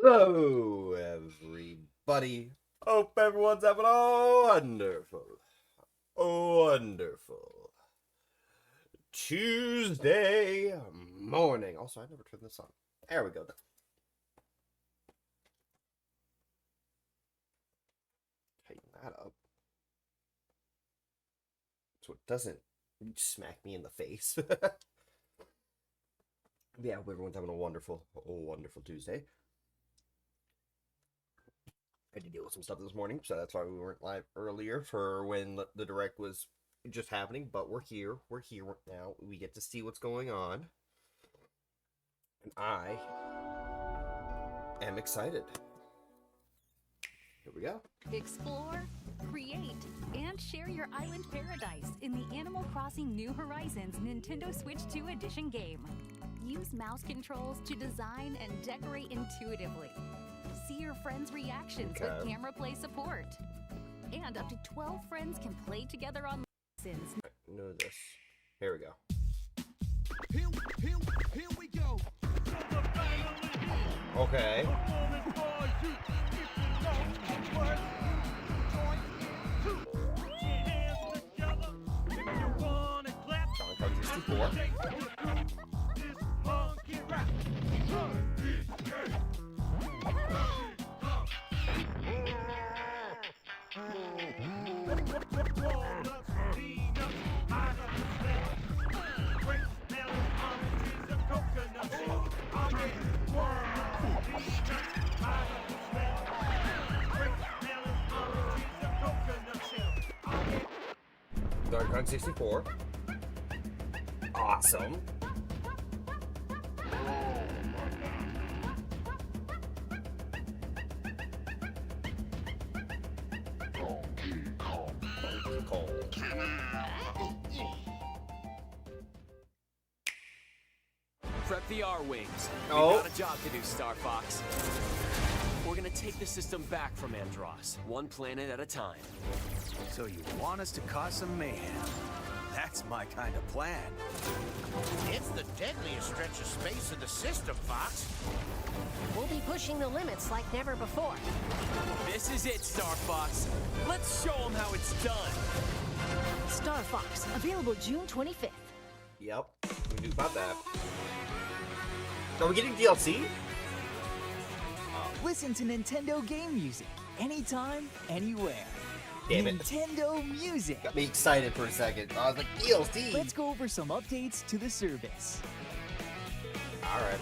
Hello, everybody. Hope everyone's having a wonderful Tuesday morning. Also, I never turned this on. There we go. Tighten that up so it doesn't smack me in the face. Yeah, hope everyone's having a wonderful Tuesday. I had to deal with some stuff this morning, so that's why we weren't live earlier for when the direct was just happening. But we're here now. We get to see what's going on, and I am excited. Here we go. Explore, create, and share your island paradise in the Animal Crossing New Horizons Nintendo Switch 2 Edition game. Use mouse controls to design and decorate intuitively. See your friends' reactions with camera play support. And up to 12 friends can play together on lessons. Know this. Here we go. Here we go. Okay. Donkey Kong 64. Donkey Kong 64. Awesome. Prep the R-Wings. Oh. We've got a job to do, Star Fox. We're gonna take the system back from Andross, one planet at a time. So you want us to cause some mayhem? That's my kind of plan. It's the deadliest stretch of space in the system, Fox. We'll be pushing the limits like never before. This is it, Star Fox. Let's show them how it's done. Star Fox, available June 25th. Yep. We knew about that. Are we getting DLC? Listen to Nintendo game music anytime, anywhere. Damn it. Nintendo Music. Got me excited for a second. I was like, DLC. Let's go over some updates to the service. Alright.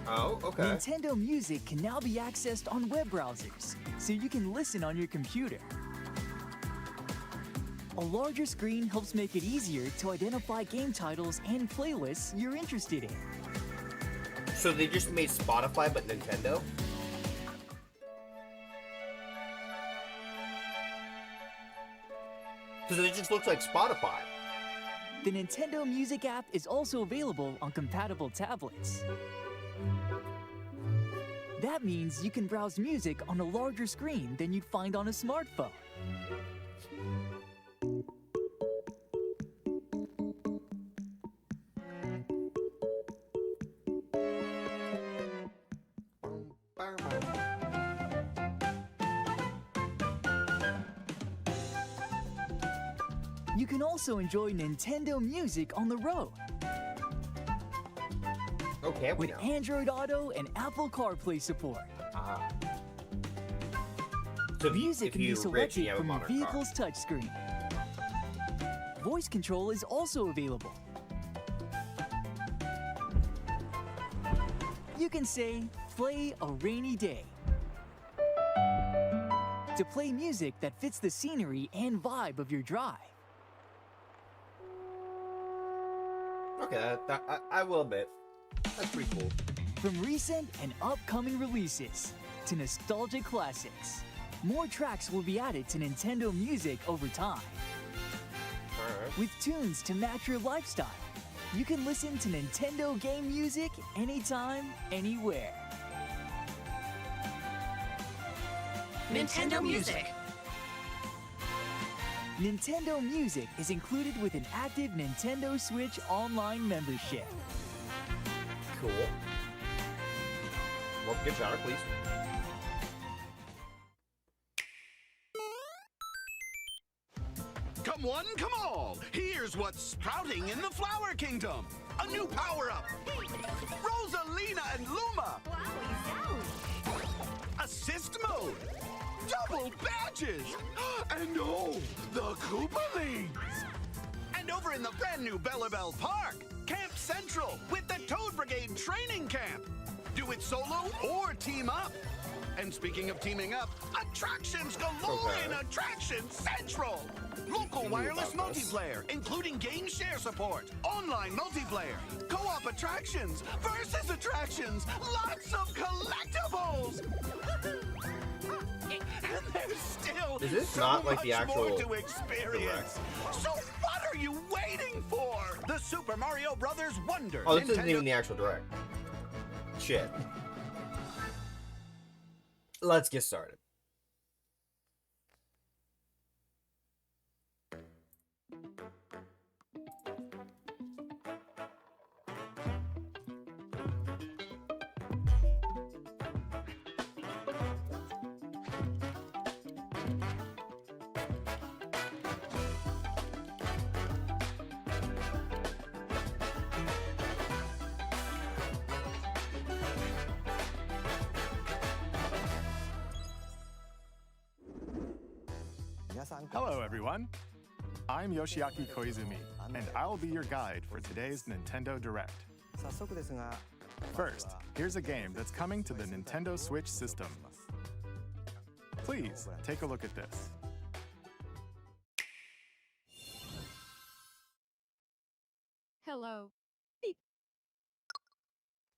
Oh, okay. Nintendo Music can now be accessed on web browsers, so you can listen on your computer. A larger screen helps make it easier to identify game titles and playlists you're interested in. So they just made Spotify, but Nintendo? Because it just looks like Spotify. The Nintendo Music app is also available on compatible tablets. That means you can browse music on a larger screen than you'd find on a smartphone. You can also enjoy Nintendo Music on the road Okay, we with know. Android Auto and Apple CarPlay support. So Music can be rich, selected you have a from your modern car. vehicle's touchscreen. Voice control is also available. You can say, play a rainy day, to play music that fits the scenery and vibe of your drive. Okay, I will admit. That's pretty cool. From recent and upcoming releases to nostalgic classics, more tracks will be added to Nintendo Music over time. Alright. With tunes to match your lifestyle, you can listen to Nintendo game music anytime, anywhere. Nintendo Music. Nintendo Music is included with an active Nintendo Switch Online membership. Cool. Well, good genre, please. Come one, come all! Here's what's sprouting in the Flower Kingdom! A new power-up! Rosalina and Luma! Assist mode! Double badges! And oh, the Koopalings! And over in the brand new Bellabelle Park, Camp Central with the Toad Brigade Training Camp! Do it solo or team up! And speaking of teaming up, attractions galore in Attraction Central! Local wireless multiplayer, including game share support, online multiplayer, co-op attractions, versus attractions, lots of collectibles! And there's still Is this so not like much the actual more to experience. So what are you waiting for? The Super Mario Brothers Wonder. Oh, this isn't Nintendo- even the actual direct. Shit. Let's get started. Hello, everyone. I'm Yoshiaki Koizumi, and I'll be your guide for today's Nintendo Direct. First, here's a game that's coming to the Nintendo Switch system. Please take a look at this. Hello.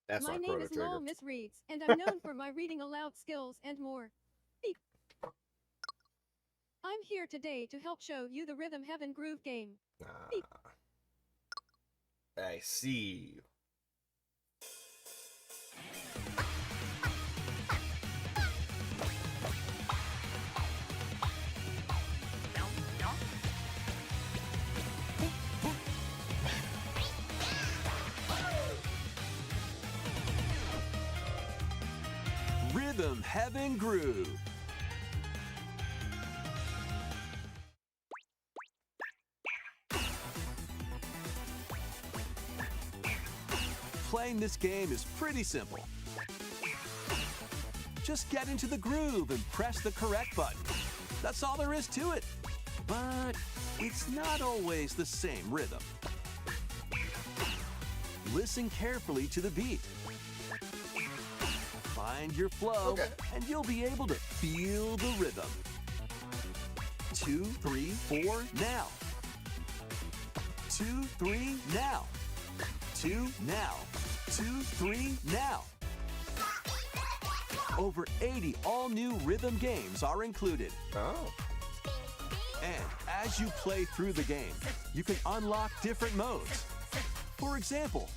That's My not name Chrono is Trigger. Lowell Miss Reeds, and I'm known for my reading aloud skills and more. Beep. I'm here today to help show you the Rhythm Heaven Groove game. Beep. I see. Rhythm Heaven Groove. Playing this game is pretty simple. Just get into the groove and press the correct button. That's all there is to it. But it's not always the same rhythm. Listen carefully to the beat. Find your flow, and you'll be able to feel the rhythm. 2, 3, 4, now. 2, 3, now. 2, now. 2, 3, now. Over 80 all-new rhythm games are included. Oh. And as you play through the game, you can unlock different modes. For example,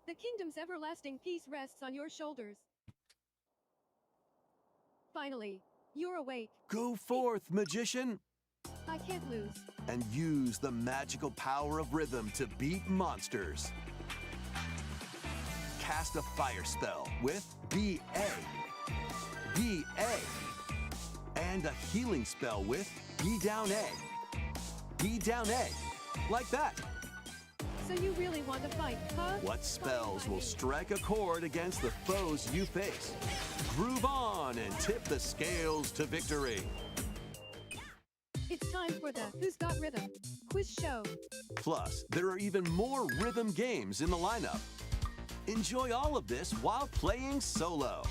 The kingdom's everlasting peace rests on your shoulders. Finally, you're awake. go forth, magician, I can't lose. and use the magical power of rhythm to beat monsters. Cast a fire spell with BA, BA, and a healing spell with B down A, B down A, like that. So you really want to fight, huh? What spells will strike a chord against the foes you face? Groove on and tip the scales to victory. It's time for the Who's Got Rhythm quiz show. Plus, there are even more rhythm games in the lineup. Enjoy all of this while playing solo.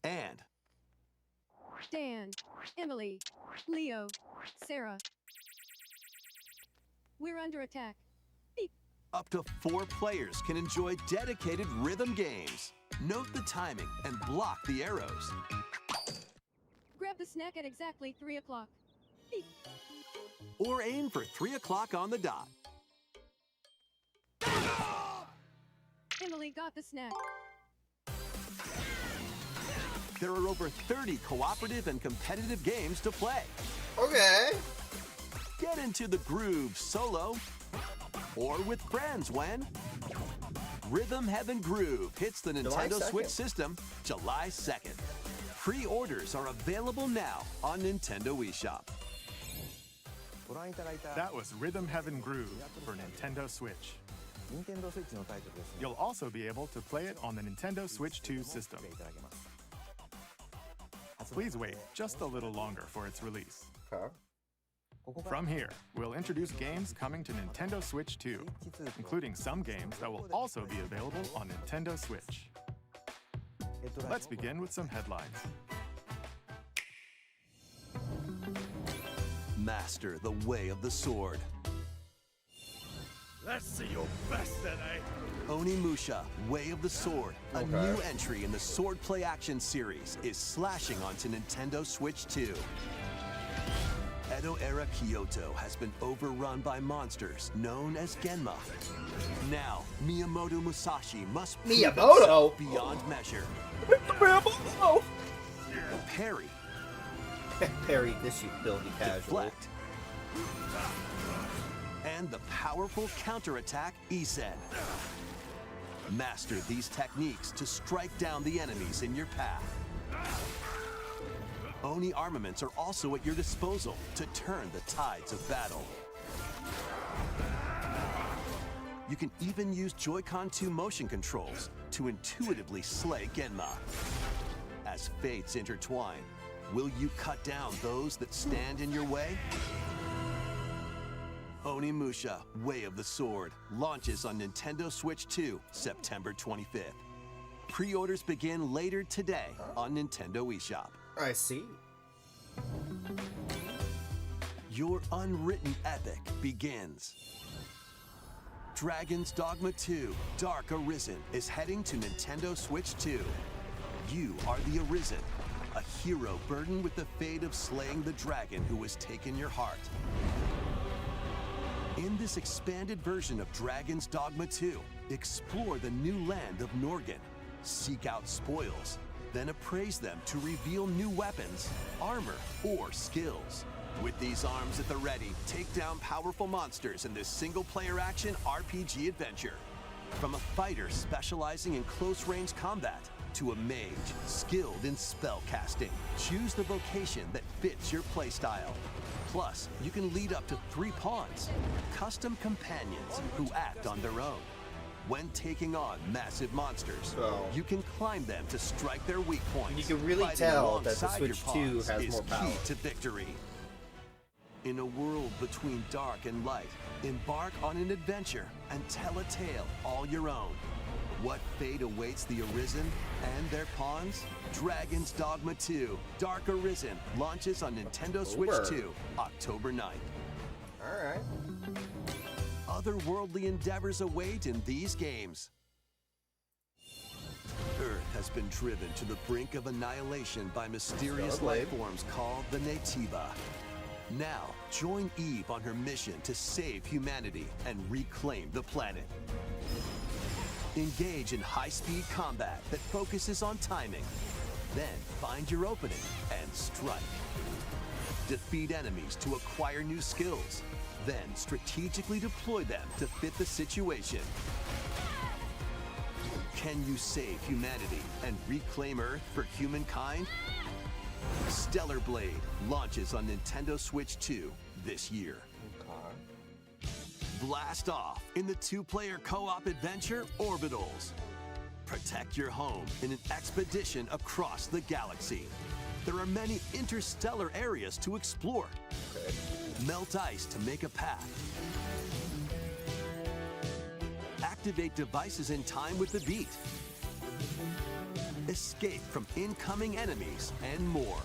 And Dan, Emily, Leo, Sarah. We're under attack. Beep. up to 4 players can enjoy dedicated rhythm games. Note the timing and block the arrows. Grab the snack at exactly 3 o'clock. Beep. Or aim for 3 o'clock on the dot. Emily got the snack. There are over 30 cooperative and competitive games to play. Okay. Get into the groove solo or with friends when Rhythm Heaven Groove hits the July Nintendo 2nd. Switch system July 2nd. Pre-orders are available now on Nintendo eShop. That was Rhythm Heaven Groove for Nintendo Switch. You'll also be able to play it on the Nintendo Switch 2 system. Please wait just a little longer for its release. Okay. From here, we'll introduce games coming to Nintendo Switch 2, including some games that will also be available on Nintendo Switch. Let's begin with some headlines. Master the way of the sword. Let's see your best today. Onimusha, Way of the Sword, a Okay. new entry in the Sword Play Action series, is slashing onto Nintendo Switch 2. Edo-era Kyoto has been overrun by monsters known as Genma. Now, Miyamoto Musashi must prove Miyamoto? himself beyond measure. Parry, Parry this utility casual. deflect, and the powerful counterattack Isen. Master these techniques to strike down the enemies in your path. Oni armaments are also at your disposal to turn the tides of battle. You can even use Joy-Con 2 motion controls to intuitively slay Genma. As fates intertwine, will you cut down those that stand in your way? Onimusha, Way of the Sword, launches on Nintendo Switch 2, September 25th. Pre-orders begin later today on Nintendo eShop. I see. Your unwritten epic begins. Dragon's Dogma 2, Dark Arisen is heading to Nintendo Switch 2. You are the Arisen, a hero burdened with the fate of slaying the dragon who has taken your heart. In this expanded version of Dragon's Dogma 2, explore the new land of Norgan, seek out spoils, then appraise them to reveal new weapons, armor, or skills. With these arms at the ready, take down powerful monsters in this single-player action RPG adventure. From a fighter specializing in close-range combat to a mage skilled in spell casting, choose the vocation that fits your playstyle. Plus, you can lead up to 3 pawns, custom companions who act on their own. When taking on massive monsters, So- you can climb them to strike their weak points. You can really Fighting tell that the alongside your Switch 2 pawns has is more power. key to victory. In a world between dark and light, embark on an adventure and tell a tale all your own. What fate awaits the Arisen and their pawns? Dragon's Dogma 2, Dark Arisen, launches on Nintendo Switch October. 2, October 9th. Alright. Otherworldly endeavors await in these games. Earth has been driven to the brink of annihilation by mysterious Stellar life Blade. forms called the Nativa. Now, join Eve on her mission to save humanity and reclaim the planet. Engage in high-speed combat that focuses on timing. Then find your opening and strike. Defeat enemies to acquire new skills. Then strategically deploy them to fit the situation. Can you save humanity and reclaim Earth for humankind? Stellar Blade launches on Nintendo Switch 2 this year. Blast off in the 2-player co-op adventure Orbitals. Protect your home in an expedition across the galaxy. There are many interstellar areas to explore. Melt ice to make a path. Activate devices in time with the beat. Escape from incoming enemies and more.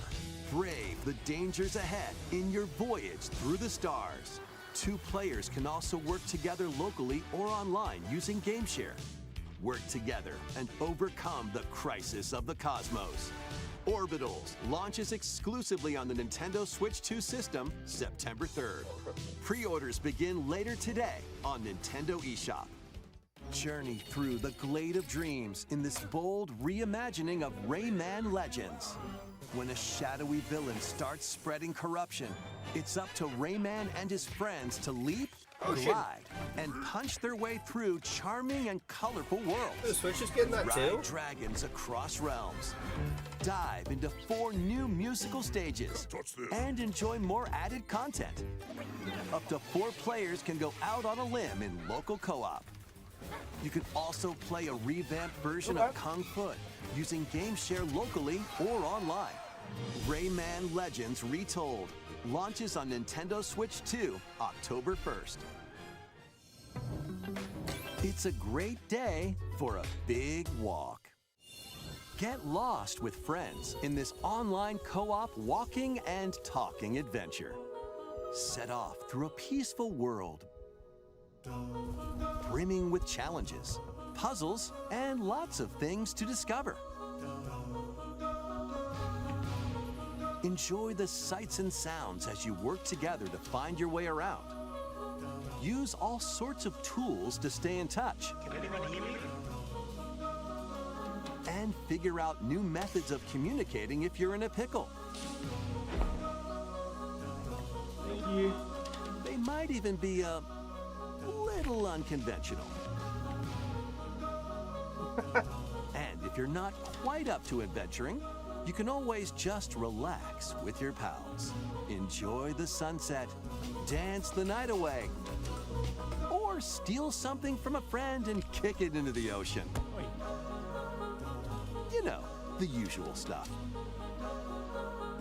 Brave the dangers ahead in your voyage through the stars. 2 players can also work together locally or online using GameShare. Work together and overcome the crisis of the cosmos. Orbitals launches exclusively on the Nintendo Switch 2 system September 3rd. Pre-orders begin later today on Nintendo eShop. Journey through the Glade of Dreams in this bold reimagining of Rayman Legends. When a shadowy villain starts spreading corruption, it's up to Rayman and his friends to leap, glide, and punch their way through charming and colorful worlds. The Switch is getting that Ride too? dragons across realms. Dive into 4 new musical stages. And enjoy more added content. Up to 4 players can go out on a limb in local co-op. You can also play a revamped version of Kung Fu using GameShare locally or online. Rayman Legends Retold launches on Nintendo Switch 2, October 1st. It's a great day for a big walk. Get lost with friends in this online co-op walking and talking adventure. Set off through a peaceful world, brimming with challenges, puzzles, and lots of things to discover. Enjoy the sights and sounds as you work together to find your way around. Use all sorts of tools to stay in touch. Can anyone hear me? And figure out new methods of communicating if you're in a pickle. Thank you. They might even be a little unconventional. And if you're not quite up to adventuring, you can always just relax with your pals. Enjoy the sunset, dance the night away, or steal something from a friend and kick it into the ocean. You know, the usual stuff.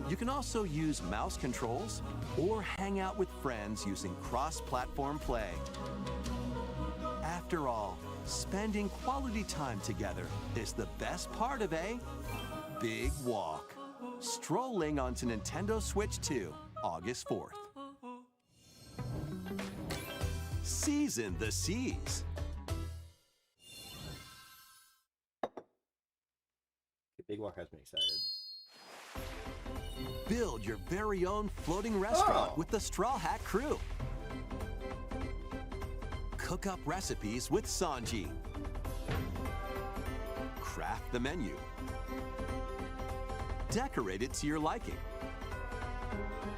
You can also use mouse controls or hang out with friends using cross-platform play. After all, spending quality time together is the best part of a big walk. Strolling onto Nintendo Switch 2, August 4th. Season the seas. Big Walk has me excited. Build your very own floating restaurant with the Straw Hat crew. Cook up recipes with Sanji. Craft the menu. Decorate it to your liking.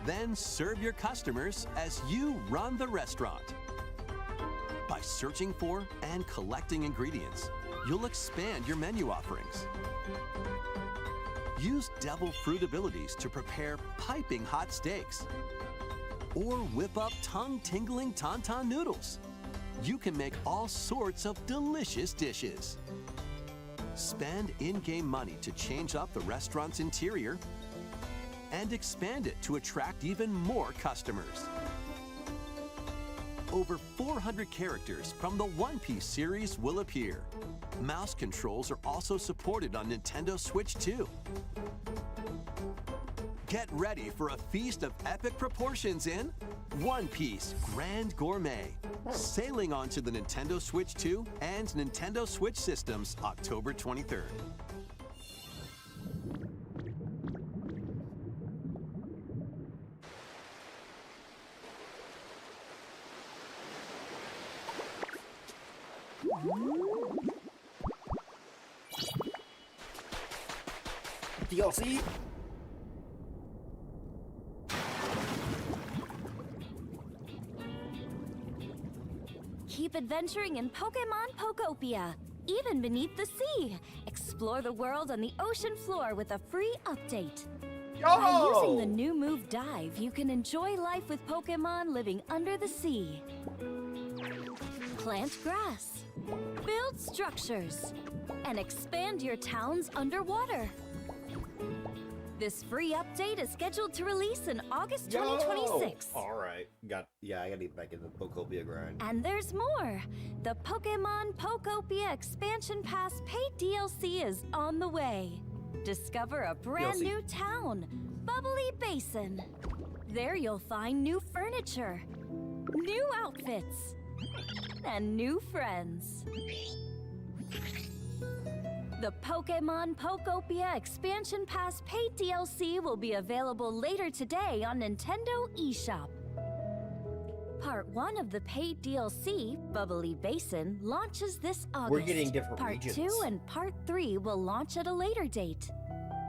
Then serve your customers as you run the restaurant. By searching for and collecting ingredients, you'll expand your menu offerings. Use devil fruit abilities to prepare piping hot steaks. Or whip up tongue-tingling tauntaun noodles. You can make all sorts of delicious dishes. Spend in-game money to change up the restaurant's interior and expand it to attract even more customers. Over 400 characters from the One Piece series will appear. Mouse controls are also supported on Nintendo Switch 2. Get ready for a feast of epic proportions in One Piece Grand Gourmet, sailing onto the Nintendo Switch 2 and Nintendo Switch systems October 23rd. DLC? Keep adventuring in Pokemon Pokopia, even beneath the sea. Explore the world on the ocean floor with a free update. By using the new move Dive, you can enjoy life with Pokemon living under the sea. Plant grass, build structures, and expand your towns underwater. This free update is scheduled to release in August 2026. Alright. I gotta get back in the Pokopia grind. And there's more! The Pokemon Pokopia Expansion Pass paid DLC is on the way. Discover a brand new town, Bubbly Basin. There you'll find new furniture, new outfits, and new friends. The Pokemon Pokopia Expansion Pass paid DLC will be available later today on Nintendo eShop. Part 1 of the paid DLC, Bubbly Basin, launches this August. We're getting different Part regions. 2 and Part 3 will launch at a later date.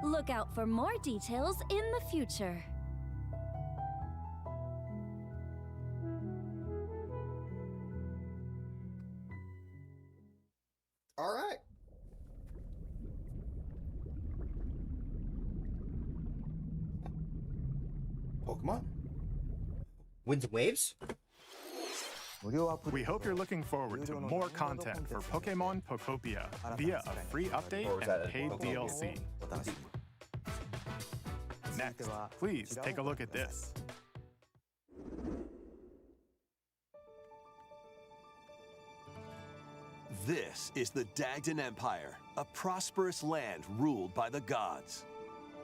Look out for more details in the future. All right. Pokemon? Winds and Waves? We hope you're looking forward to more content for Pokemon Pokopia via a free update Or was that and a paid Pokemon? DLC. Next, please take a look at this. This is the Dagdan Empire, a prosperous land ruled by the gods.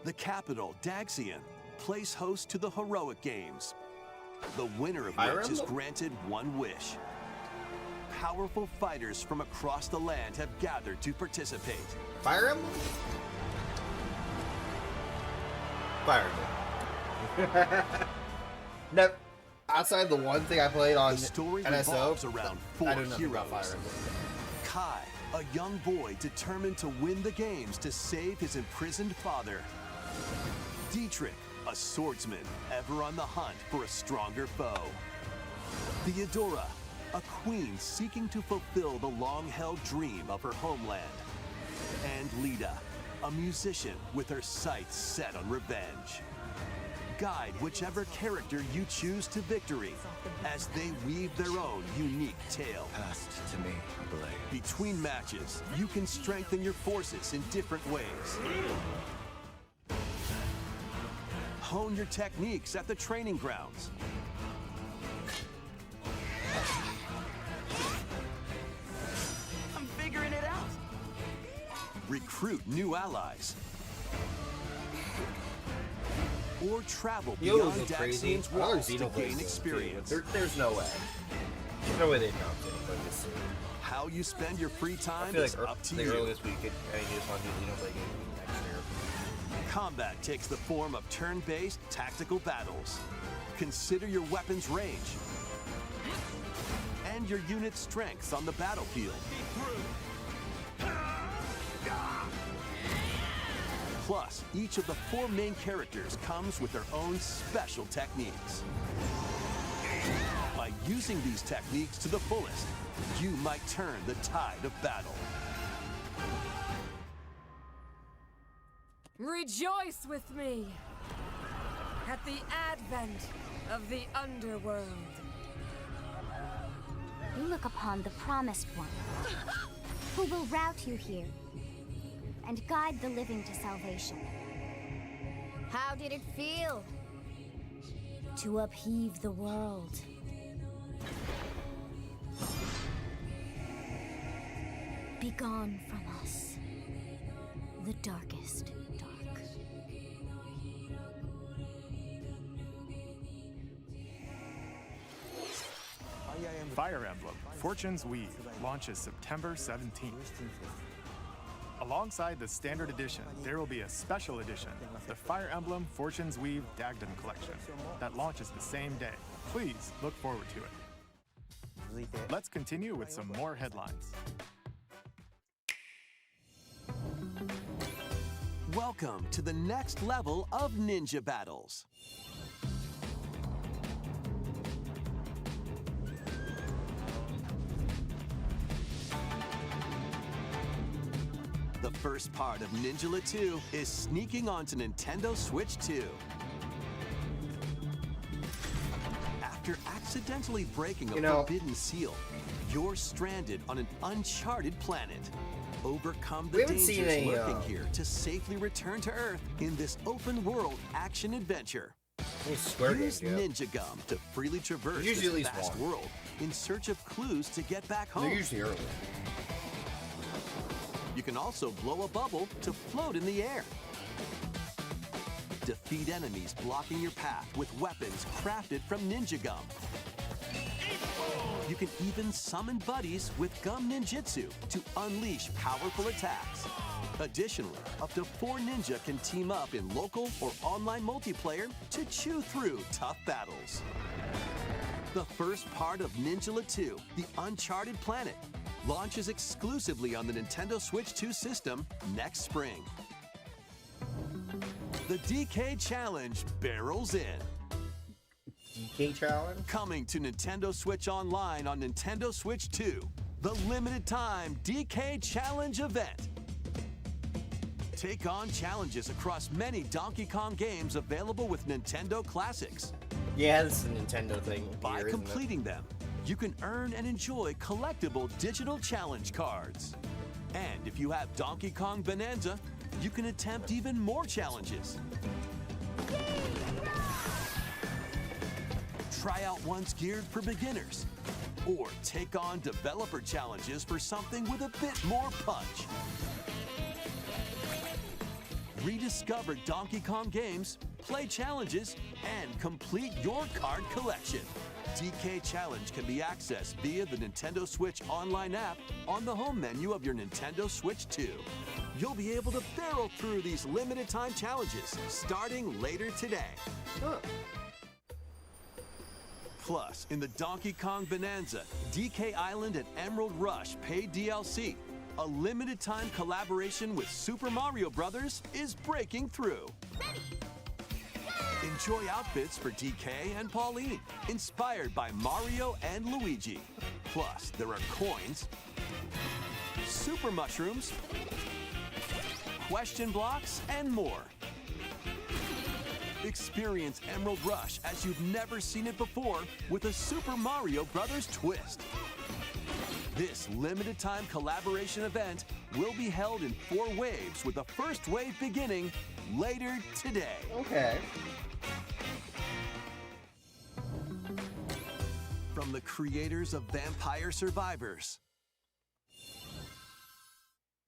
The capital, Daxian, plays host to the Heroic Games, the winner of Fire which is Emblem? granted one wish. Powerful fighters from across the land have gathered to participate. Fire Emblem? Fire Emblem. No, outside the one thing I played on The story NSO, revolves around four I know nothing about heroes. Fire Emblem. Kai, a young boy determined to win the games to save his imprisoned father. Dietrich, a swordsman ever on the hunt for a stronger foe. Theodora, a queen seeking to fulfill the long-held dream of her homeland. And Lita, a musician with her sights set on revenge. Guide whichever character you choose to victory as they weave their own unique tale. Passed to me, Blade. Between matches, you can strengthen your forces in different ways. Hone your techniques at the training grounds. I'm figuring it out. Recruit new allies. Or travel You know beyond what's crazy? Daxian's Another walls to Xenoblade gain game, experience. too. There's no way. There's no way they announced anything this soon. How you spend your free I time feel is like up to the you. earliest we could just want to do Xenoblade game next year. Combat takes the form of turn-based tactical battles. Consider your weapon's range and your unit's strengths on the battlefield. Plus, each of the 4 main characters comes with their own special techniques. By using these techniques to the fullest, you might turn the tide of battle. Rejoice with me at the advent of the underworld. You look upon the Promised One, who will route you here and guide the living to salvation. How did it feel? To upheave the world. Begone from us, the darkest dark. Fire Emblem Fortune's Weave launches September 17th. Alongside the standard edition, there will be a special edition, the Fire Emblem Fortune's Weave Dagdan Collection, that launches the same day. Please look forward to it. Let's continue with some more headlines. Welcome to the next level of ninja battles. The first part of Ninjala 2 is sneaking onto Nintendo Switch 2. After accidentally breaking a forbidden seal, you're stranded on an uncharted planet. Overcome the We haven't seen dangers any, lurking here to safely return to Earth in this open-world action adventure. Square Use Game, yeah. Ninja Gum to freely traverse There's usually this at least vast one. world in search of clues to get back home. They're usually early. You can also blow a bubble to float in the air. Defeat enemies blocking your path with weapons crafted from Ninja Gum. You can even summon buddies with Gum Ninjutsu to unleash powerful attacks. Additionally, up to 4 ninja can team up in local or online multiplayer to chew through tough battles. The first part of Ninjala 2, The Uncharted Planet, launches exclusively on the Nintendo Switch 2 system next spring. The DK Challenge barrels in. DK Challenge? Coming to Nintendo Switch Online on Nintendo Switch 2, the limited time DK Challenge event. Take on challenges across many Donkey Kong games available with Nintendo Classics. Yeah, this is a Nintendo thing. By here, completing them, you can earn and enjoy collectible digital challenge cards. And if you have Donkey Kong Bonanza, you can attempt even more challenges. Try out ones geared for beginners, or take on developer challenges for something with a bit more punch. Rediscover Donkey Kong games, play challenges, and complete your card collection. DK Challenge can be accessed via the Nintendo Switch Online app on the home menu of your Nintendo Switch 2. You'll be able to barrel through these limited time challenges starting later today. Plus, in the Donkey Kong Bonanza, DK Island and Emerald Rush paid DLC, a limited time collaboration with Super Mario Bros. Is breaking through. Enjoy outfits for DK and Pauline, inspired by Mario and Luigi. Plus, there are coins, super mushrooms, question blocks, and more. Experience Emerald Rush as you've never seen it before with a Super Mario Bros. Twist. This limited time collaboration event will be held in 4 waves, with the first wave beginning later today. Okay. From the creators of Vampire Survivors.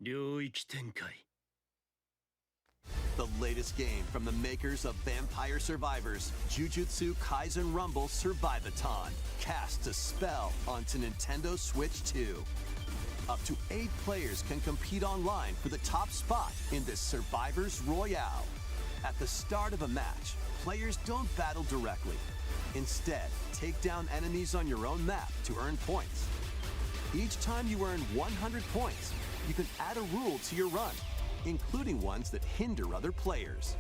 領域展開 The latest game from the makers of Vampire Survivors, Jujutsu Kaisen Rumble Survivathon, casts a spell onto Nintendo Switch 2. Up to 8 players can compete online for the top spot in this Survivors Royale. At the start of a match, players don't battle directly. Instead, take down enemies on your own map to earn points. Each time you earn 100 points, you can add a rule to your run, including ones that hinder other players.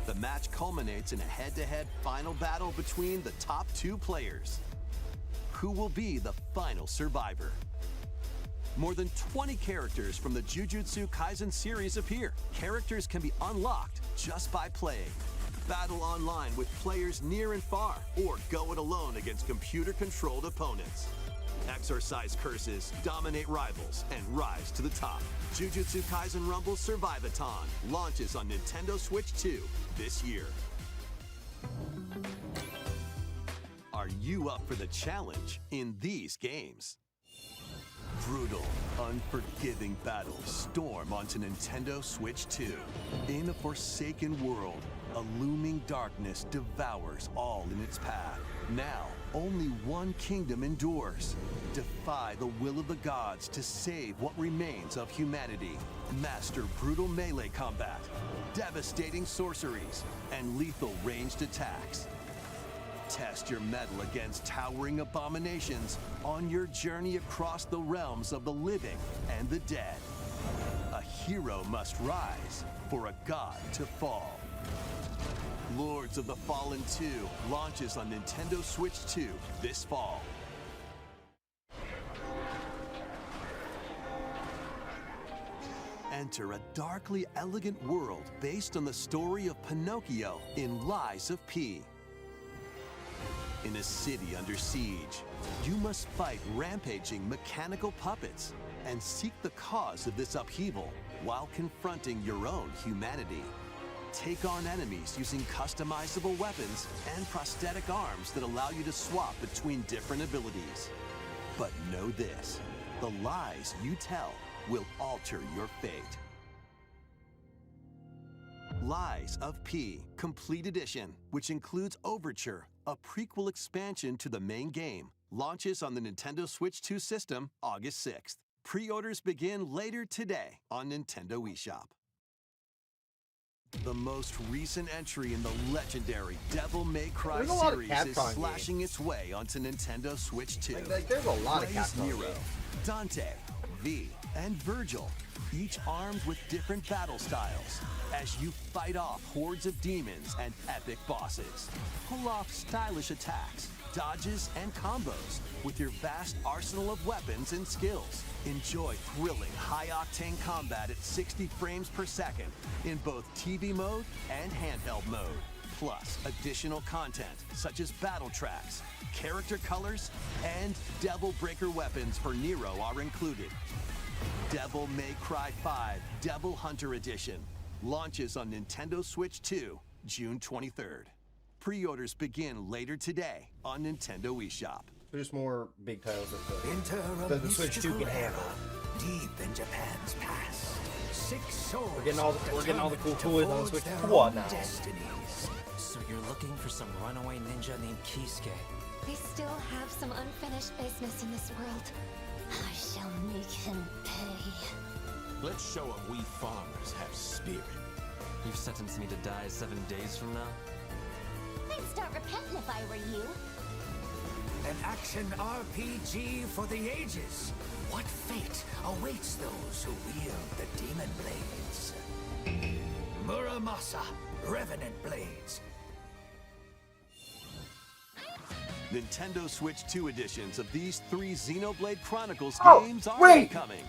The match culminates in a head-to-head final battle between the top 2 players. Who will be the final survivor? More than 20 characters from the Jujutsu Kaisen series appear. Characters can be unlocked just by playing. Battle online with players near and far, or go it alone against computer-controlled opponents. Exorcise curses, dominate rivals, and rise to the top. Jujutsu Kaisen Rumble Survivathon launches on Nintendo Switch 2 this year. Are you up for the challenge in these games? Brutal, unforgiving battles storm onto Nintendo Switch 2. In a forsaken world, a looming darkness devours all in its path. Now, only one kingdom endures. Defy the will of the gods to save what remains of humanity. Master brutal melee combat, devastating sorceries, and lethal ranged attacks. Test your mettle against towering abominations on your journey across the realms of the living and the dead. A hero must rise for a god to fall. Lords of the Fallen 2 launches on Nintendo Switch 2 this fall. Enter a darkly elegant world based on the story of Pinocchio in Lies of P. In a city under siege, you must fight rampaging mechanical puppets and seek the cause of this upheaval while confronting your own humanity. Take on enemies using customizable weapons and prosthetic arms that allow you to swap between different abilities. But know this, the lies you tell will alter your fate. Lies of P Complete Edition, which includes Overture, a prequel expansion to the main game, launches on the Nintendo Switch 2 system August 6th. Pre-orders begin later today on Nintendo eShop. The most recent entry in the legendary Devil May Cry There's a lot of series is Capcom slashing its way onto Nintendo Switch 2. Like, there's a lot of Blaze Capcom Nero, games. Dante, V, and Virgil, each armed with different battle styles, as you fight off hordes of demons and epic bosses. Pull off stylish attacks, dodges, and combos with your vast arsenal of weapons and skills. Enjoy thrilling, high-octane combat at 60 frames per second in both TV mode and handheld mode. Plus, additional content such as battle tracks, character colors, and Devil Breaker weapons for Nero are included. Devil May Cry 5 Devil Hunter Edition launches on Nintendo Switch 2, June 23rd. Pre-orders begin later today on Nintendo eShop. There's more big titles that the Switch 2 can handle. Deep in Japan's past, 6 swords. We're getting all the cool toys on the Switch. What now? Destinies. So you're looking for some runaway ninja named Kisuke. They still have some unfinished business in this world. I shall make him pay. Let's show him we farmers have spirit. You've sentenced me to die 7 days from now? I'd start repenting if I were you. An action RPG for the ages. What fate awaits those who wield the demon blades? Muramasa, Revenant Blades. Nintendo Switch 2 editions of these 3 Xenoblade Chronicles Oh, games are wait! coming.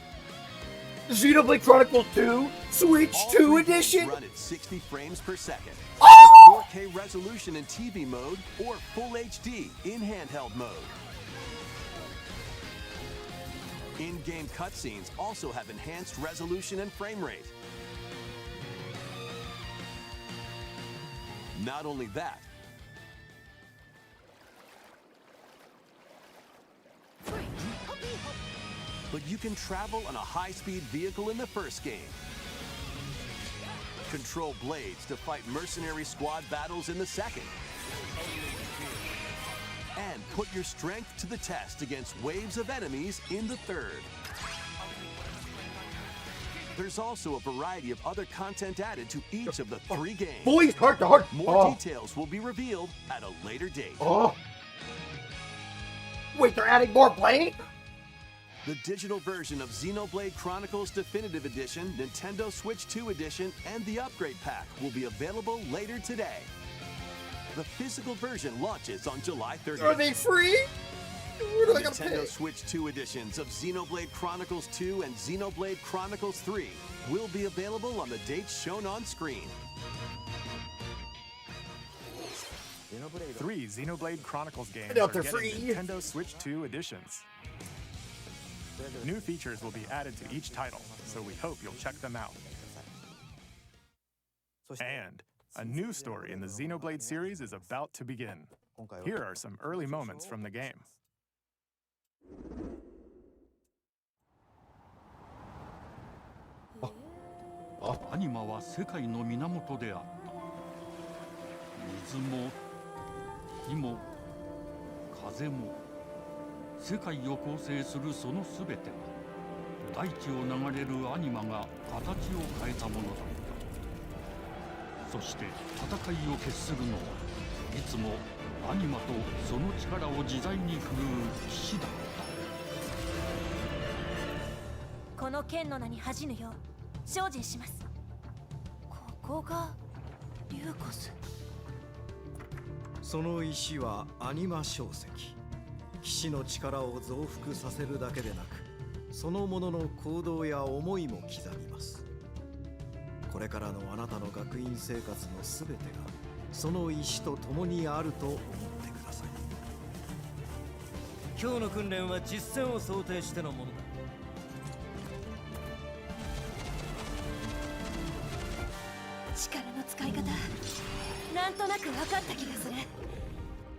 Xenoblade Chronicles 2 Switch All 2 3 games edition? run at 60 frames per second. Oh! 4K resolution in TV mode or Full HD in handheld mode. In-game cutscenes also have enhanced resolution and frame rate. Not only that, but you can travel on a high-speed vehicle in the first game. Control blades to fight mercenary squad battles in the second. And put your strength to the test against waves of enemies in the third. There's also a variety of other content added to each of the 3 games. Boys, heart to heart. More details will be revealed at a later date. Oh. Wait, they're adding more blade? The digital version of Xenoblade Chronicles Definitive Edition, Nintendo Switch 2 Edition, and the Upgrade Pack will be available later today. The physical version launches on July 30th. Are they free? What am I gonna Nintendo pay? Switch 2 editions of Xenoblade Chronicles 2 and Xenoblade Chronicles 3 will be available on the dates shown on screen. 3 Xenoblade Chronicles games I know are they're getting free. Nintendo Switch 2 editions. New features will be added to each title, so we hope you'll check them out. And a new story in the Xenoblade series is about to begin. Here are some early moments from the game. アニマは世界の源であった。水も火も風も世界を構成するそのすべては大地を流れるアニマが形を変えたものだった。そして戦いを決するのはいつもアニマとその力を自在に振るう騎士だった。この剣の名に恥じぬよう精進します。ここがリューコス。その石はアニマ晶石。騎士の力を増幅させるだけでなく、そのものの行動や思いも刻みます。これからのあなたの学院生活のすべてがその石と共にあると思ってください。今日の訓練は実戦を想定してのものだ。力の使い方、なんとなく分かった気がする。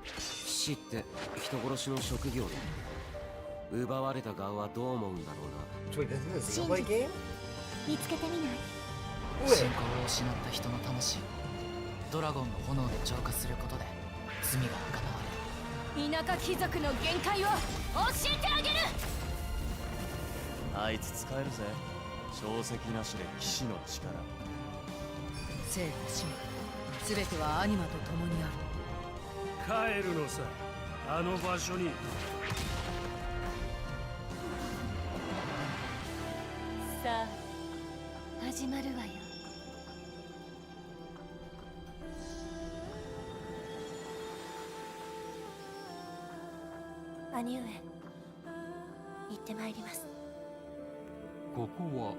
騎士って人殺しの職業だ。奪われた側はどう思うんだろうな。真実見つけてみない？信仰を失った人の魂をドラゴンの炎で浄化することで罪が贖われる。田舎貴族の限界を教えてあげる。あいつ使えるぜ。小石なしで騎士の力。生と死も全てはアニマと共にある。帰るのさ、あの場所に。さあ始まるわよ。兄上、行ってまいります。ここは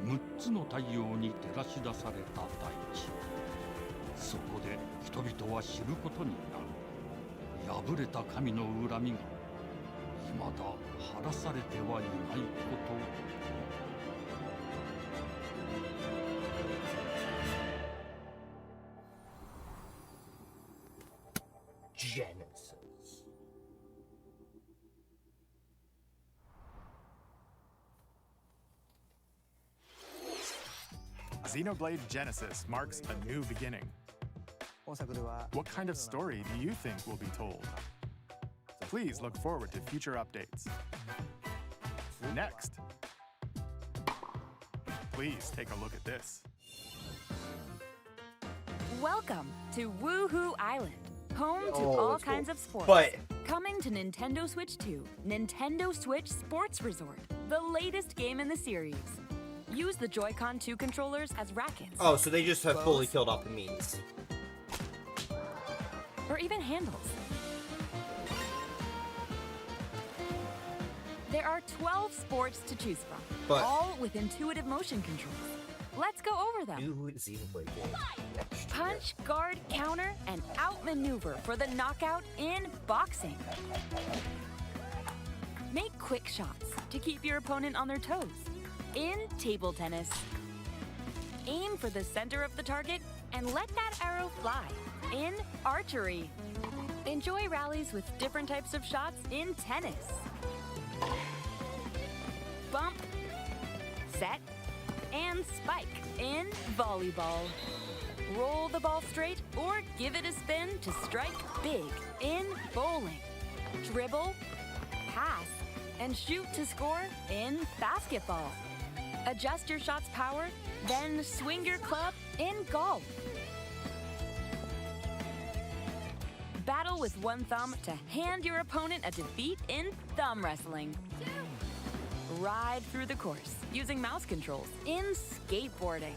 6つの太陽に照らし出された大地。そこで人々は知ることになる。敗れた神の恨みが未だ晴らされてはいないこと。Genesis. Xenoblade Genesis marks a new beginning. What kind of story do you think will be told? Please look forward to future updates. Next, please take a look at this. Welcome to Woohoo Island, home to Oh, all that's cool. kinds of sports. But- Coming to Nintendo Switch 2, Nintendo Switch Sports Resort, the latest game in the series. Use the Joy-Con 2 controllers as rackets. Oh, so they just have fully killed off the memes. Or even handles. There are 12 sports to choose from, But- all with intuitive motion controls. Let's go over them. New Xenoblade game. Next year. Punch, guard, counter, and outmaneuver for the knockout in boxing. Make quick shots to keep your opponent on their toes in table tennis. Aim for the center of the target and let that arrow fly in archery. Enjoy rallies with different types of shots in tennis. Bump, set, and spike in volleyball. Roll the ball straight or give it a spin to strike big in bowling. Dribble, pass, and shoot to score in basketball. Adjust your shot's power, then swing your club in golf. Battle with one thumb to hand your opponent a defeat in thumb wrestling. Ride through the course using mouse controls in skateboarding.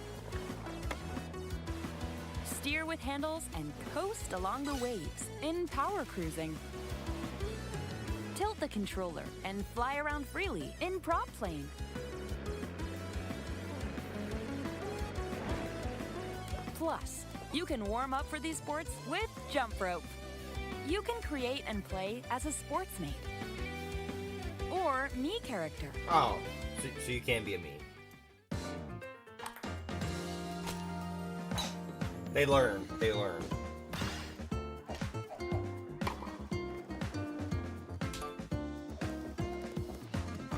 Steer with handles and coast along the waves in power cruising. Tilt the controller and fly around freely in prop plane. Plus, you can warm up for these sports with jump rope. You can create and play as a sportsmate or me character. Oh, so you can be a meme. They learn. They learn.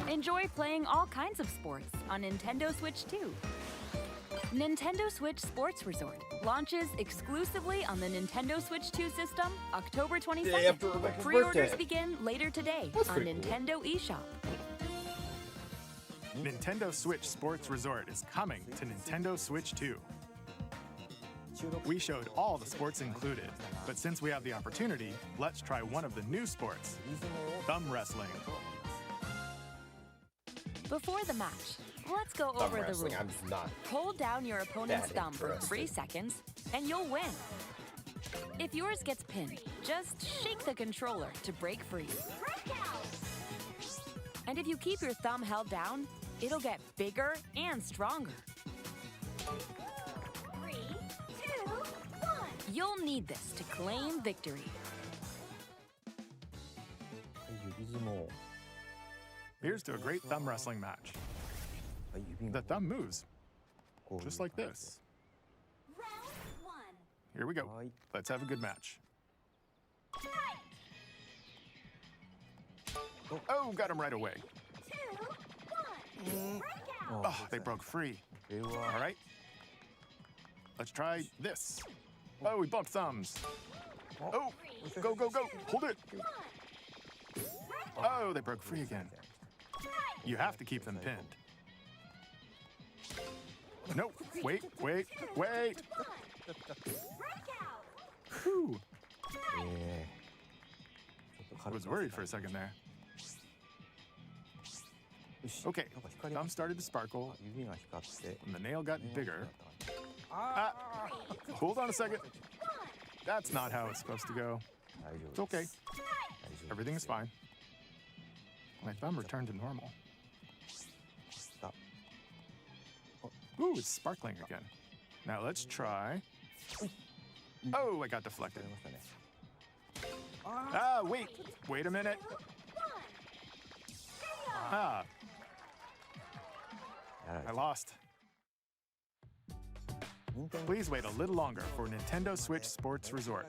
Enjoy playing all kinds of sports on Nintendo Switch 2. Nintendo Switch Sports Resort launches exclusively on the Nintendo Switch 2 system October 22nd. Day after Rebecca's Pre-orders birthday. begin later today That's on pretty cool. Nintendo eShop. Nintendo Switch Sports Resort is coming to Nintendo Switch 2. We showed all the sports included, but since we have the opportunity, let's try one of the new sports, thumb wrestling. Before the match, let's go Thumb over the wrestling, rules. I'm just not Hold down your opponent's that thumb for interested. 3 seconds, and you'll win. If yours gets pinned, just shake the controller to break free. And if you keep your thumb held down, it'll get bigger and stronger. 3, 2, 1. You'll need this to claim victory. Here's to a great thumb wrestling match. The thumb moves, just like this. Round 1. Here we go. Let's have a good match. Oh, got him right away. 2, 1. Oh, they broke free. All right. Let's try this. Oh, we bumped thumbs. Oh, go, go, go. Hold it. Oh, they broke free again. You have to keep them pinned. No, wait. Whew. I was worried for a second there. Okay, thumb started to sparkle, and the nail got bigger. Hold on a second. That's not how it's supposed to go. It's okay. Everything is fine. My thumb returned to normal. Ooh, it's sparkling again. Now let's try. Oh, I got deflected. Wait a minute. I lost. Please wait a little longer for Nintendo Switch Sports Resort.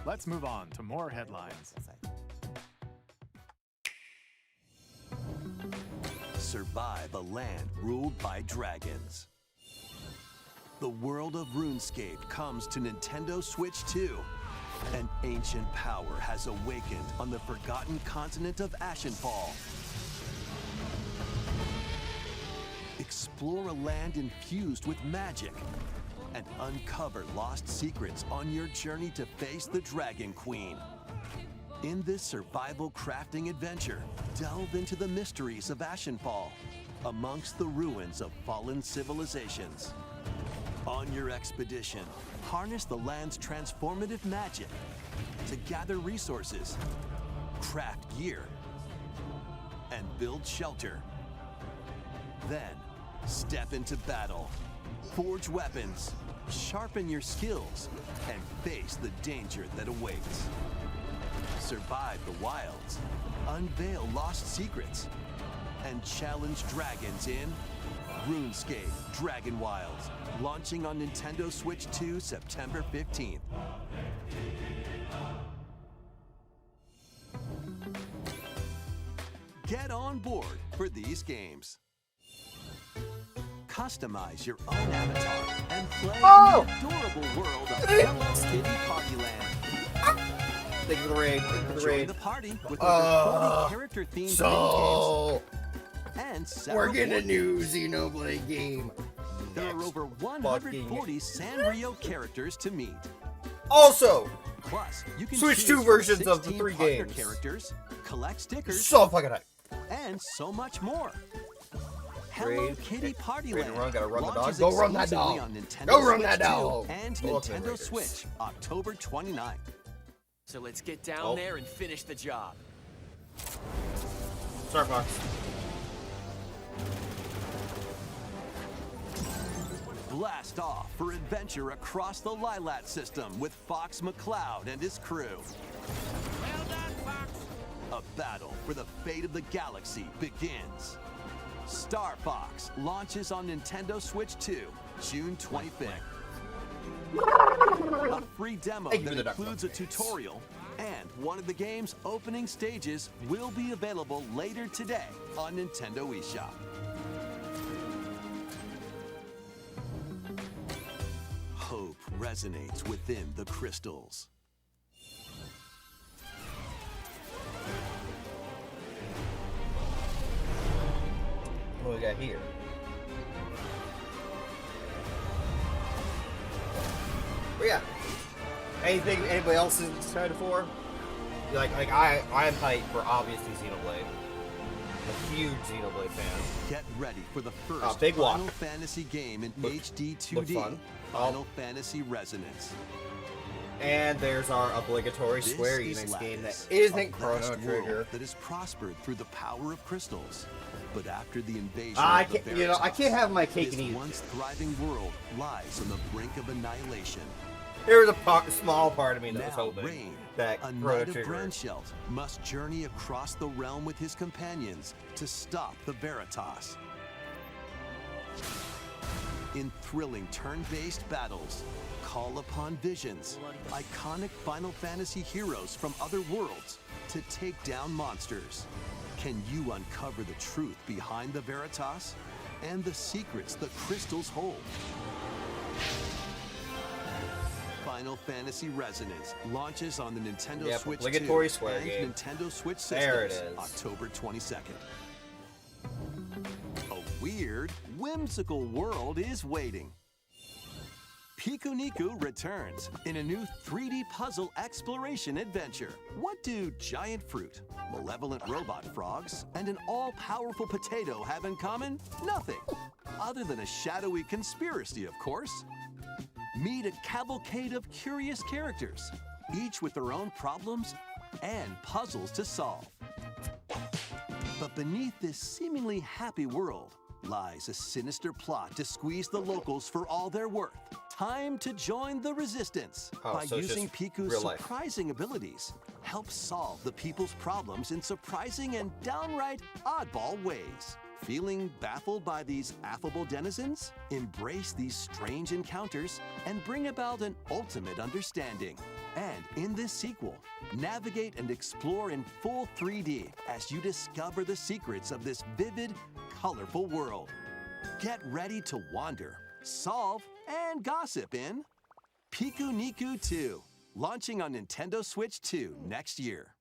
Let's move on to more headlines. Survive a land ruled by dragons. The world of RuneScape comes to Nintendo Switch 2. An ancient power has awakened on the forgotten continent of Ashenfall. Explore a land infused with magic and uncover lost secrets on your journey to face the Dragon Queen. In this survival crafting adventure, delve into the mysteries of Ashenfall, amongst the ruins of fallen civilizations. On your expedition, harness the land's transformative magic to gather resources, craft gear, and build shelter. Then, step into battle, forge weapons, sharpen your skills, and face the danger that awaits. Survive the wilds, unveil lost secrets, and challenge dragons in RuneScape Dragon Wilds, launching on Nintendo Switch 2 September 15th. Get on board for these games. Customize your own avatar and play in the adorable world of Hello Kitty Partyland. Thank you for the raid. Join the party with over 40 character-themed minigames. And we're getting a new Xenoblade game. There are over 140 Sanrio characters to meet. Also, plus you can Switch 2 versions of the 3 games. Characters, collect stickers, so fucking hype, and so much more. Hello Kitty Partyland. Gotta run the dog. Go run that dog. Go run that dog. And Nintendo Switch, October 29th. So let's get down there and finish the job. Sorry, Fox. Blast off for adventure across the Lylat system with Fox McCloud and his crew. Well done, Fox. A battle for the fate of the galaxy begins. Star Fox launches on Nintendo Switch 2, June 25th. A free demo that includes a tutorial and one of the game's opening stages will be available later today on Nintendo eShop. Hope resonates within the crystals. What do we got here? But yeah. Anything anybody else is excited for? Like I am hyped for obviously Xenoblade. A huge Xenoblade fan. Get ready for the first big Final Fantasy game in HD 2D. Final Fantasy Resonance. And there's our obligatory Square Enix game that isn't Chrono Trigger. That has prospered through the power of crystals. But after the invasion I of the can't, I can't have my cake and eat this it. once thriving world lies on the brink of annihilation. There was a small part of me that was Now hoping Rain, that a Chrono knight of Trigger. Branchelt, must journey across the realm with his companions to stop the Veritas. In thrilling turn-based battles, call upon visions, iconic Final Fantasy heroes from other worlds to take down monsters. Can you uncover the truth behind the Veritas and the secrets the crystals hold? Final Fantasy Resonance launches on the Nintendo Switch 2 obligatory Square and game. Nintendo Switch systems There it is. October 22nd. A weird, whimsical world is waiting. Pikuniku returns in a new 3D puzzle exploration adventure. What do giant fruit, malevolent robot frogs, and an all-powerful potato have in common? Nothing, other than a shadowy conspiracy, of course. Meet a cavalcade of curious characters, each with their own problems and puzzles to solve. But beneath this seemingly happy world lies a sinister plot to squeeze the locals for all they're worth. Time to join the resistance by so it's using just Piku's real life. surprising abilities. Help solve the people's problems in surprising and downright oddball ways. Feeling baffled by these affable denizens? Embrace these strange encounters and bring about an ultimate understanding. And in this sequel, navigate and explore in full 3D as you discover the secrets of this vivid, colorful world. Get ready to wander, solve, and gossip in Pikuniku 2, launching on Nintendo Switch 2 next year.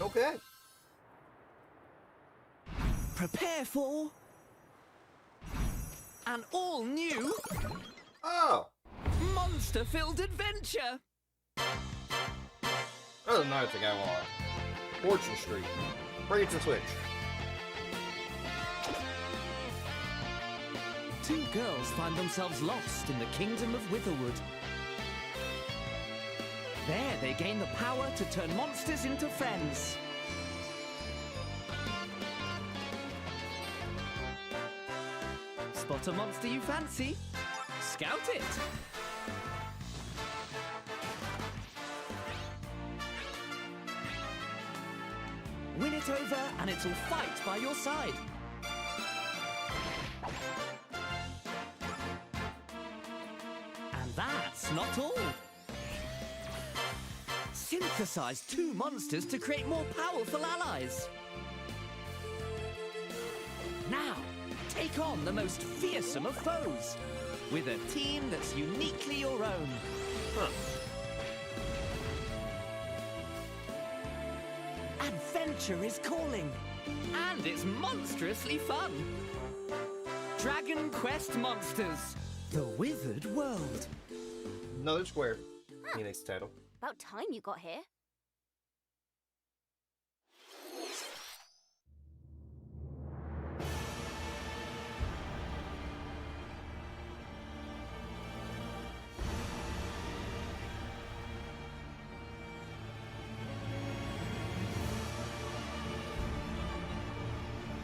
Okay. Prepare for an all-new monster-filled adventure. Other nights ago on Fortune Street. Bring it to Switch. Two girls find themselves lost in the kingdom of Witherwood. There, they gain the power to turn monsters into friends. Spot a monster you fancy? Scout it! Win it over and it'll fight by your side. And that's not all. Synthesize two monsters to create more powerful allies. Now, take on the most fearsome of foes with a team that's uniquely your own. Adventure is calling, and it's monstrously fun. Dragon Quest Monsters, the Withered World. Another Square Enix title. About time you got here.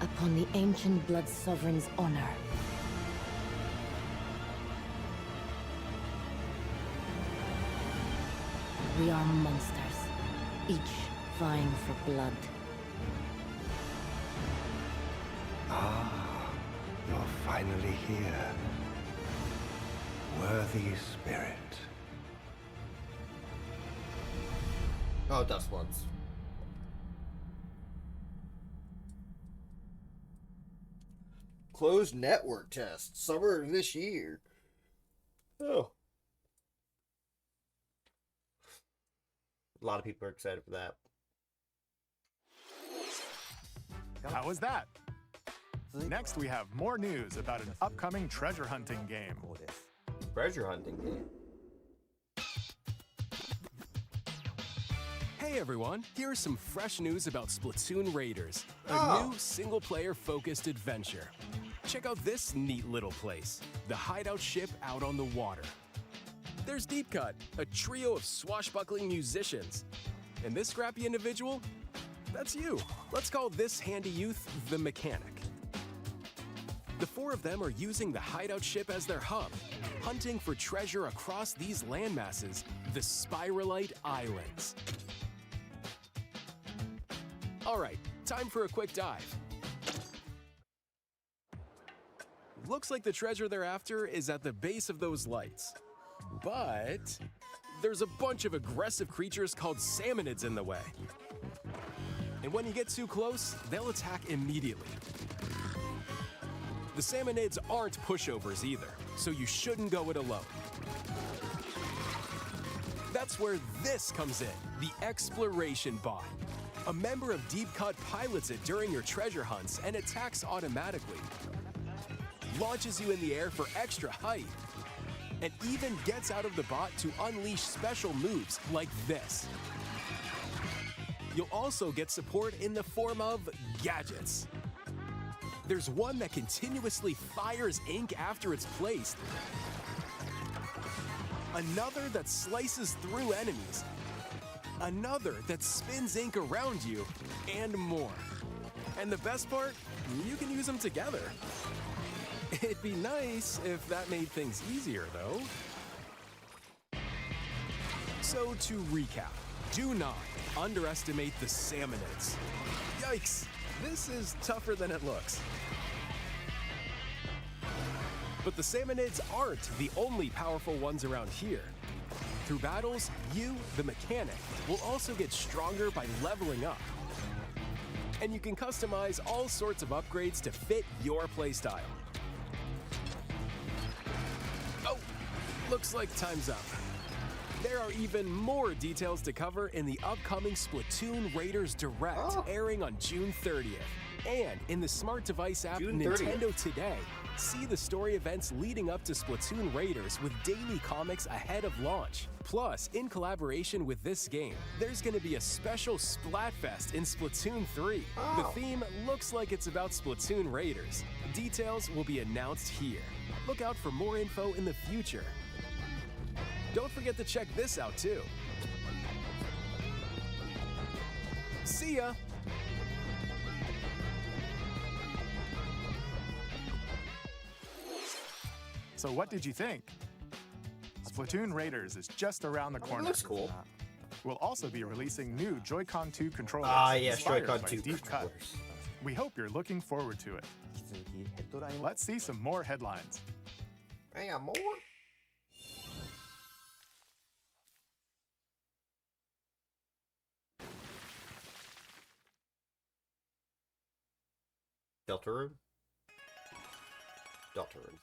Upon the ancient Blood Sovereign's honor. We are monsters, each vying for blood. Ah, you're finally here. Worthy spirit. Oh, Dust Bloods. Closed network test, summer of this year. Oh. A lot of people are excited for that. How was that? Next, we have more news about an upcoming treasure hunting game. Treasure hunting game. Hey everyone, here's some fresh news about Splatoon Raiders, a new single-player focused adventure. Check out this neat little place, the hideout ship out on the water. There's Deep Cut, a trio of swashbuckling musicians. And this scrappy individual? That's you. Let's call this handy youth the Mechanic. The four of them are using the hideout ship as their hub, hunting for treasure across these landmasses, the Spiralite Islands. All right, time for a quick dive. Looks like the treasure they're after is at the base of those lights. But there's a bunch of aggressive creatures called salmonids in the way. And when you get too close, they'll attack immediately. The salmonids aren't pushovers either, so you shouldn't go it alone. That's where this comes in, the Exploration Bot. A member of Deep Cut pilots it during your treasure hunts and attacks automatically. launches you in the air for extra height, and even gets out of the bot to unleash special moves like this. You'll also get support in the form of gadgets. There's one that continuously fires ink after it's placed, another that slices through enemies, another that spins ink around you, and more. And the best part, you can use them together. It'd be nice if that made things easier, though. So to recap, do not underestimate the Salmonids. Yikes, this is tougher than it looks. But the Salmonids aren't the only powerful ones around here. Through battles, you, the mechanic, will also get stronger by leveling up. And you can customize all sorts of upgrades to fit your playstyle. Oh, looks like time's up. There are even more details to cover in the upcoming Splatoon Raiders Direct, airing on June 30th. And in the smart device app Nintendo Today, see the story events leading up to Splatoon Raiders with daily comics ahead of launch. Plus, in collaboration with this game, there's going to be a special Splatfest in Splatoon 3. The theme looks like it's about Splatoon Raiders. Details will be announced here. Look out for more info in the future. Don't forget to check this out too. See ya! So what did you think? Splatoon Raiders is just around the corner. Looks cool. We'll also be releasing new Joy-Con 2 controllers. Yes, inspired Joy-Con by 2 Deep Cut. controllers. We hope you're looking forward to it. Let's see some more headlines. I got more. Deltarune. Deltarune.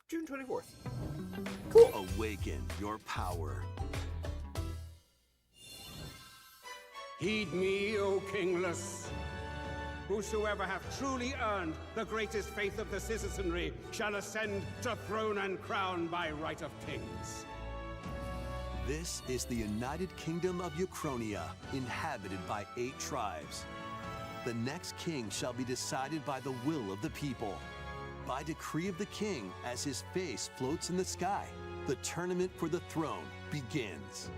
June 24th. Awaken your power. Heed me, O kingless. Whosoever hath truly earned the greatest faith of the citizenry shall ascend to throne and crown by right of kings. This is the United Kingdom of Uchronia, inhabited by 8 tribes. The next king shall be decided by the will of the people. By decree of the king, as his face floats in the sky, the tournament for the throne begins.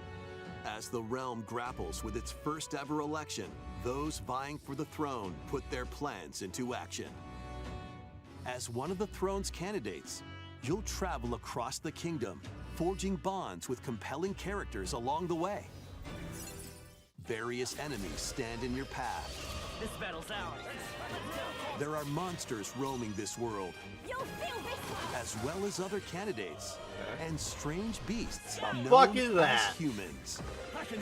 As the realm grapples with its first ever election, those vying for the throne put their plans into action. As one of the throne's candidates, you'll travel across the kingdom, forging bonds with compelling characters along the way. Various enemies stand in your path. This battle's ours. There are monsters roaming this world, You'll feel this! as well as other candidates, and strange beasts The known fuck is that? as humans.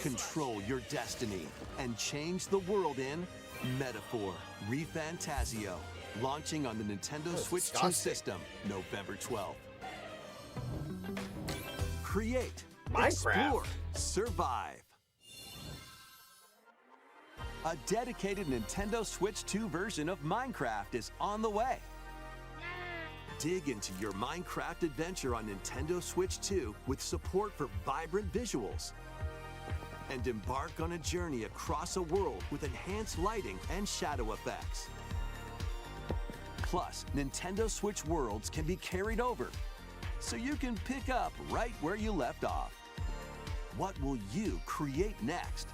Control your destiny and change the world in Metaphor ReFantazio, launching on the Nintendo Switch 2 system November 12th. Create, Minecraft. explore, survive. A dedicated Nintendo Switch 2 version of Minecraft is on the way. Dig into your Minecraft adventure on Nintendo Switch 2 with support for vibrant visuals. And embark on a journey across a world with enhanced lighting and shadow effects. Plus, Nintendo Switch worlds can be carried over, so you can pick up right where you left off. What will you create next?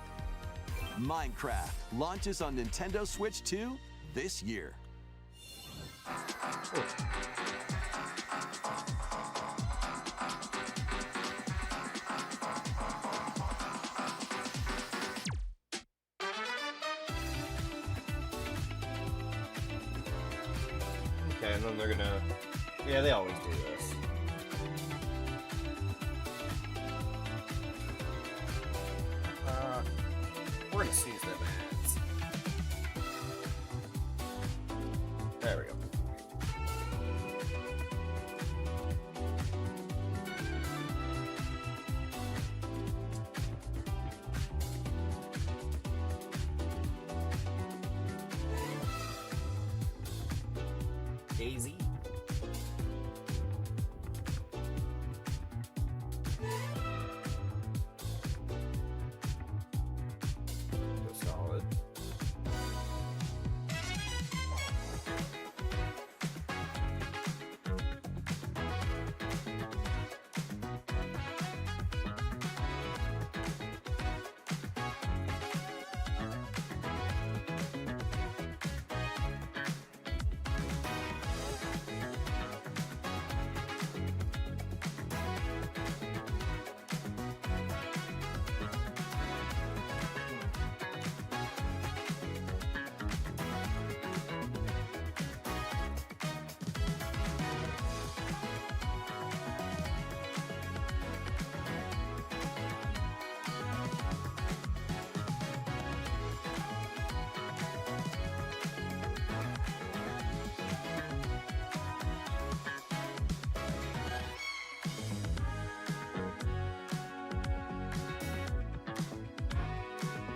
Minecraft launches on Nintendo Switch 2 this year. Okay, and then they're gonna Yeah, they always do this. We're gonna seize them ads. There we go. Daisy. Solid.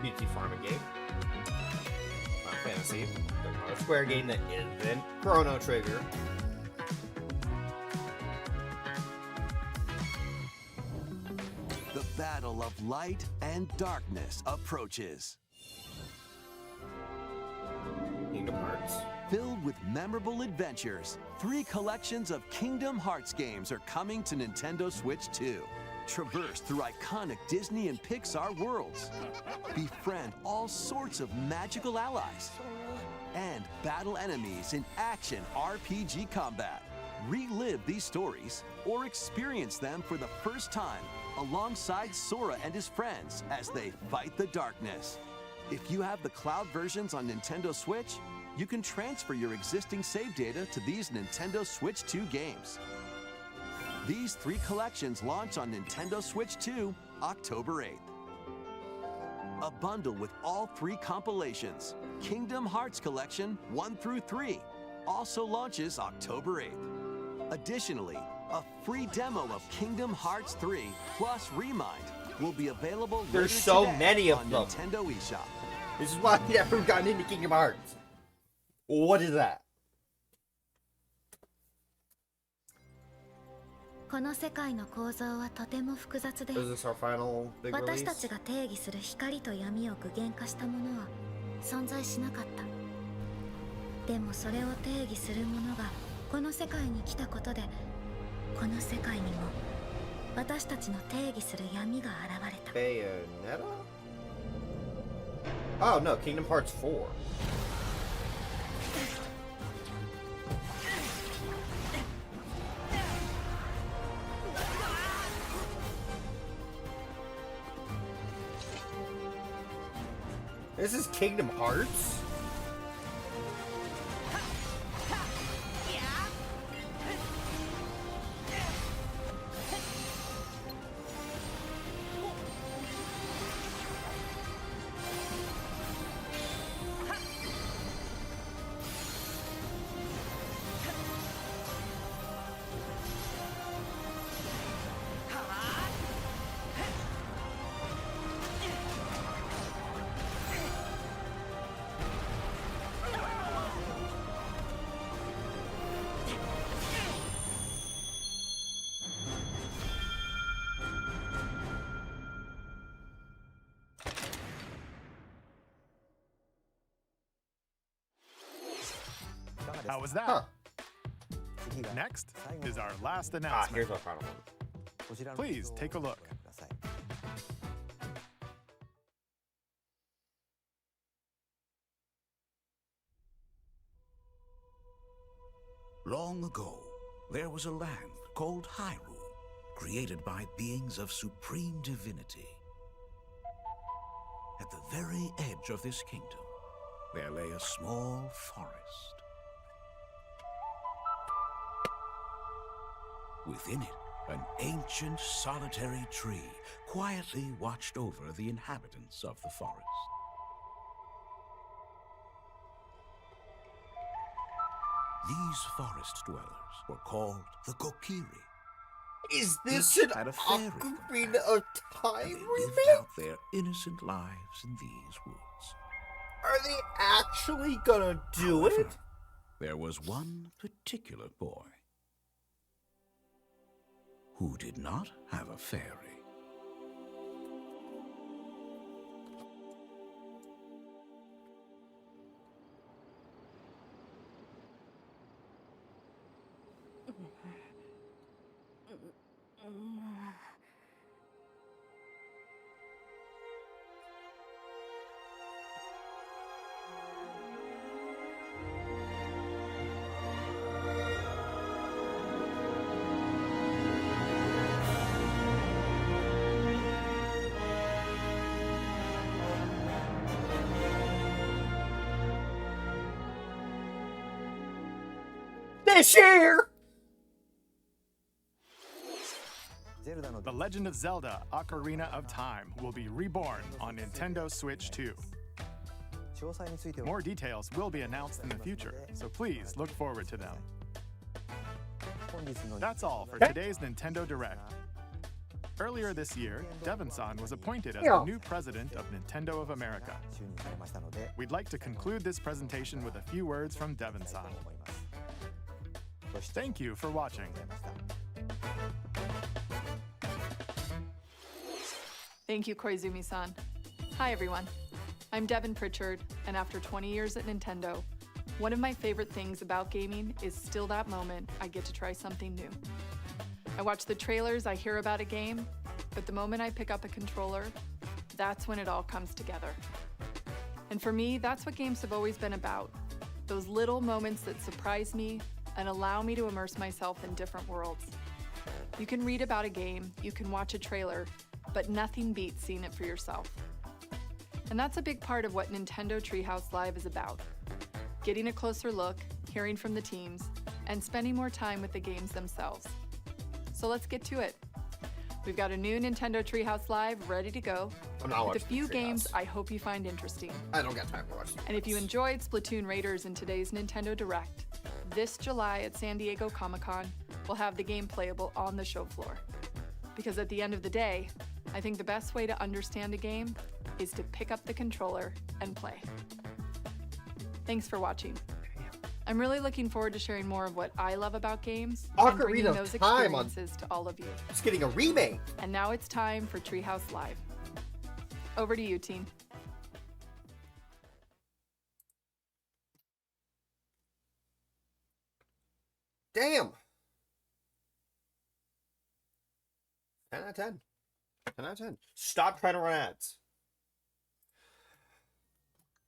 BT Pharma game. Not Fantasy. Not a Square game that isn't Chrono Trigger. The battle of light and darkness approaches. Kingdom Hearts. Filled with memorable adventures, 3 collections of Kingdom Hearts games are coming to Nintendo Switch 2. Traverse through iconic Disney and Pixar worlds. Befriend all sorts of magical allies. And battle enemies in action RPG combat. Relive these stories or experience them for the first time alongside Sora and his friends as they fight the darkness. If you have the cloud versions on Nintendo Switch, you can transfer your existing save data to these Nintendo Switch 2 games. These 3 collections launch on Nintendo Switch 2 October 8th. A bundle with all 3 compilations, Kingdom Hearts Collection 1 through 3, also launches October 8th. Additionally, a free demo of Kingdom Hearts 3 plus Remind will be available There's later so today many of on them. Nintendo eShop. This is why I've never gotten into Kingdom Hearts. What is that? この世界の構造はとても複雑で、 Is this our final big 私た release? ちが定義する光と闇を具現化したものは存在しなかった。でもそれを定義するものがこの世界に来たことで、この世界にも私たちの定義する闇が現れた。 Bayonetta? Oh no, Kingdom Hearts 4. This is Kingdom Hearts? How was that? Huh. Next is our last Ah, announcement. here's our final one. Please take a look. Long ago, there was a land called Hyrule, created by beings of supreme divinity. At the very edge of this kingdom, there lay a small forest. Within it, an ancient solitary tree quietly watched over the inhabitants of the forest. These forest dwellers were called the Kokiri. Is this Each an had a fairy Ocarina of Time They lived remake? out their innocent lives in these woods. Are they actually gonna do it? There was one particular boy who did not have a fairy. This year! The Legend of Zelda Ocarina of Time will be reborn on Nintendo Switch 2. More details will be announced in the future, so please look forward to them. That's all for today's Nintendo Direct. Earlier this year, Devon-san was appointed as the new president of Nintendo of America. We'd like to conclude this presentation with a few words from Devon-san. Thank you for watching. Thank you, Koizumi-san. Hi, everyone. I'm Devin Pritchard, and after 20 years at Nintendo, one of my favorite things about gaming is still that moment I get to try something new. I watch the trailers, I hear about a game, but the moment I pick up a controller, that's when it all comes together. And for me, that's what games have always been about. Those little moments that surprise me and allow me to immerse myself in different worlds. You can read about a game, you can watch a trailer, but nothing beats seeing it for yourself. And that's a big part of what Nintendo Treehouse Live is about. Getting a closer look, hearing from the teams, and spending more time with the games themselves. So let's get to it. We've got a new Nintendo Treehouse Live ready to go, I'm not with a watching few Treehouse. games I hope you find interesting. I don't got time for watching. And if you enjoyed Splatoon Raiders in today's Nintendo Direct, this July at San Diego Comic-Con, we'll have the game playable on the show floor. Because at the end of the day, I think the best way to understand a game is to pick up the controller and play. Thanks for watching. I'm really looking forward to sharing more of what I love about games and bringing Ocarina of those Time on- experiences to all of you. It's getting a remake. And now it's time for Treehouse Live. Over to you, team. Damn. 10 out of 10. 10 out of 10. Stop trying to run ads.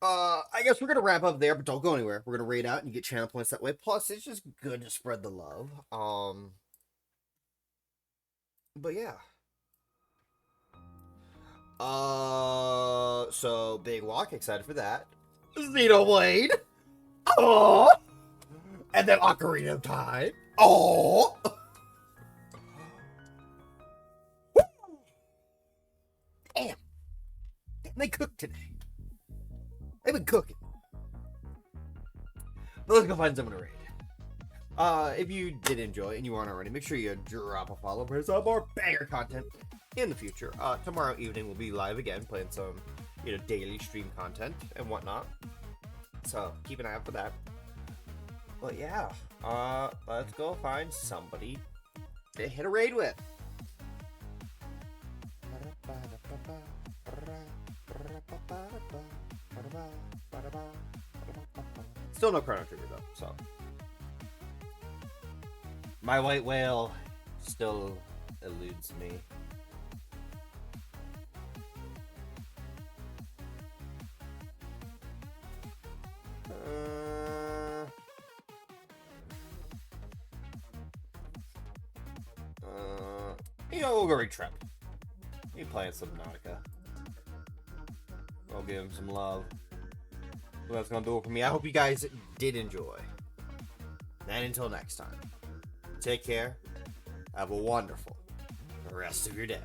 I guess we're gonna wrap up there, but don't go anywhere. We're gonna raid out and you get channel points that way. Plus, it's just good to spread the love. But yeah. So Big Walk, excited for that. Xenoblade. Oh. And then Ocarina of Time. Oh. Damn. They cooked today. They've been cooking. But let's go find someone to raid. If you did enjoy and you aren't already, make sure you drop a follow for some more banger content in the future. Tomorrow evening we'll be live again, playing some, daily stream content and whatnot. So keep an eye out for that. But yeah, let's go find somebody to hit a raid with. Still no Chrono Trigger though, so my white whale still eludes me. We'll go read Trep. He's playing Subnautica. I'll give him some love. So that's gonna do it for me. I hope you guys did enjoy. And until next time, take care. Have a wonderful rest of your day.